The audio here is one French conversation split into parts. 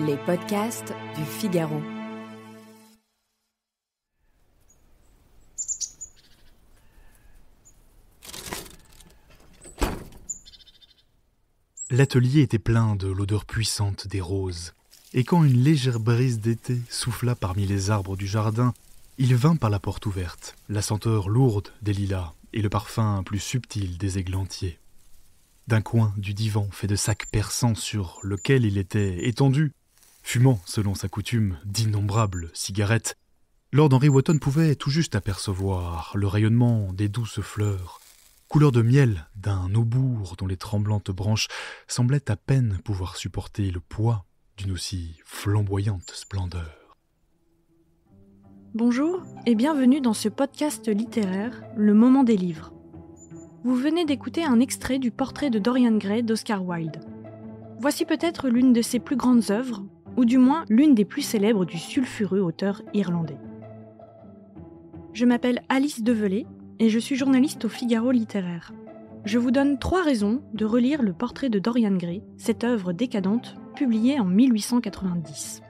Les podcasts du Figaro. L'atelier était plein de l'odeur puissante des roses, et quand une légère brise d'été souffla parmi les arbres du jardin, il vint par la porte ouverte, la senteur lourde des lilas et le parfum plus subtil des églantiers. D'un coin du divan fait de sacs persans sur lequel il était étendu, fumant, selon sa coutume, d'innombrables cigarettes, Lord Henry Wotton pouvait tout juste apercevoir le rayonnement des douces fleurs, couleur de miel d'un aubour dont les tremblantes branches semblaient à peine pouvoir supporter le poids d'une aussi flamboyante splendeur. Bonjour et bienvenue dans ce podcast littéraire, Le Moment des livres. Vous venez d'écouter un extrait du Portrait de Dorian Gray d'Oscar Wilde. Voici peut-être l'une de ses plus grandes œuvres, ou du moins l'une des plus célèbres du sulfureux auteur irlandais. Je m'appelle Alice Develay et je suis journaliste au Figaro littéraire. Je vous donne 3 raisons de relire Le Portrait de Dorian Gray, cette œuvre décadente publiée en 1890.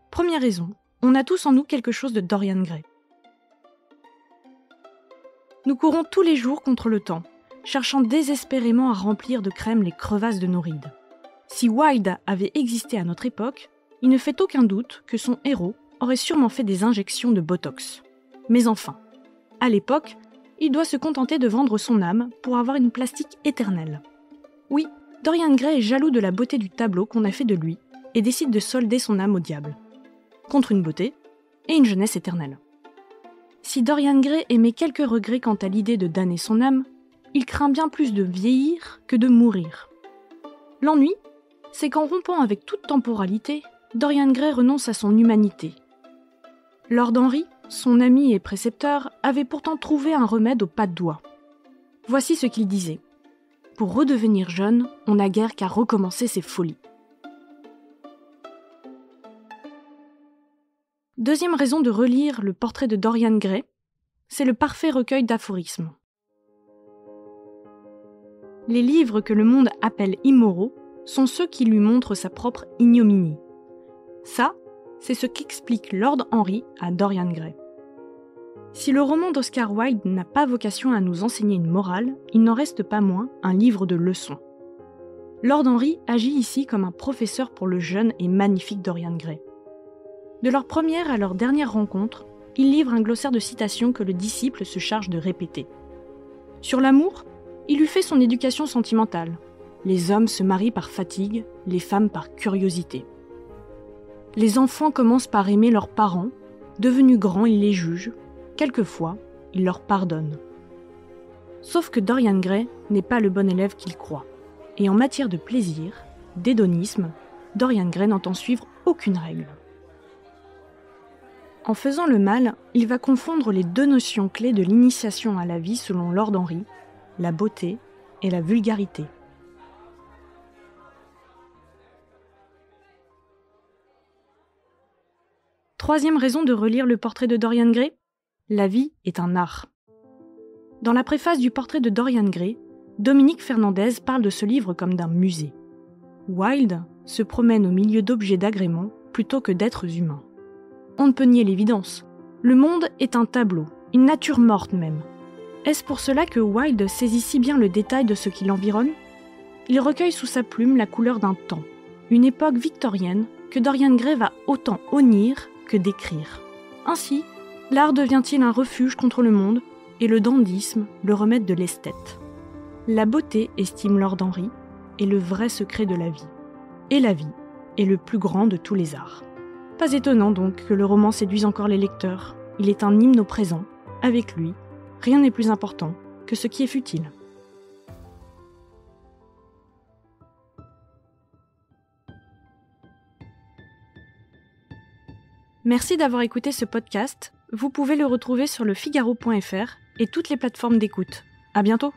Première raison, on a tous en nous quelque chose de Dorian Gray. Nous courons tous les jours contre le temps, cherchant désespérément à remplir de crème les crevasses de nos rides. Si Wilde avait existé à notre époque, il ne fait aucun doute que son héros aurait sûrement fait des injections de Botox. Mais enfin, à l'époque, il doit se contenter de vendre son âme pour avoir une plastique éternelle. Oui, Dorian Gray est jaloux de la beauté du tableau qu'on a fait de lui et décide de solder son âme au diable, contre une beauté et une jeunesse éternelle. Si Dorian Gray émet quelques regrets quant à l'idée de damner son âme, il craint bien plus de vieillir que de mourir. L'ennui, c'est qu'en rompant avec toute temporalité, Dorian Gray renonce à son humanité. Lord Henry, son ami et précepteur, avait pourtant trouvé un remède aux pas de doigt. Voici ce qu'il disait. « Pour redevenir jeune, on n'a guère qu'à recommencer ses folies. » Deuxième raison de relire Le Portrait de Dorian Gray, c'est le parfait recueil d'aphorismes. Les livres que le monde appelle immoraux sont ceux qui lui montrent sa propre ignominie. Ça, c'est ce qu'explique Lord Henry à Dorian Gray. Si le roman d'Oscar Wilde n'a pas vocation à nous enseigner une morale, il n'en reste pas moins un livre de leçons. Lord Henry agit ici comme un professeur pour le jeune et magnifique Dorian Gray. De leur première à leur dernière rencontre, il livre un glossaire de citations que le disciple se charge de répéter. Sur l'amour, il lui fait son éducation sentimentale. Les hommes se marient par fatigue, les femmes par curiosité. Les enfants commencent par aimer leurs parents, devenus grands, ils les jugent, quelquefois, ils leur pardonnent. Sauf que Dorian Gray n'est pas le bon élève qu'il croit. Et en matière de plaisir, d'hédonisme, Dorian Gray n'entend suivre aucune règle. En faisant le mal, il va confondre les 2 notions clés de l'initiation à la vie selon Lord Henry, la beauté et la vulgarité. Troisième raison de relire Le Portrait de Dorian Gray, la vie est un art. Dans la préface du Portrait de Dorian Gray, Dominique Fernandez parle de ce livre comme d'un musée. Wilde se promène au milieu d'objets d'agrément plutôt que d'êtres humains. On ne peut nier l'évidence. Le monde est un tableau, une nature morte même. Est-ce pour cela que Wilde saisit si bien le détail de ce qui l'environne ? Il recueille sous sa plume la couleur d'un temps, une époque victorienne que Dorian Gray va autant honnir que décrire. Ainsi, l'art devient-il un refuge contre le monde et le dandysme le remède de l'esthète. La beauté, estime Lord Henry, est le vrai secret de la vie. Et la vie est le plus grand de tous les arts. Pas étonnant donc que le roman séduise encore les lecteurs. Il est un hymne au présent. Avec lui, rien n'est plus important que ce qui est futile. Merci d'avoir écouté ce podcast. Vous pouvez le retrouver sur lefigaro.fr et toutes les plateformes d'écoute. À bientôt!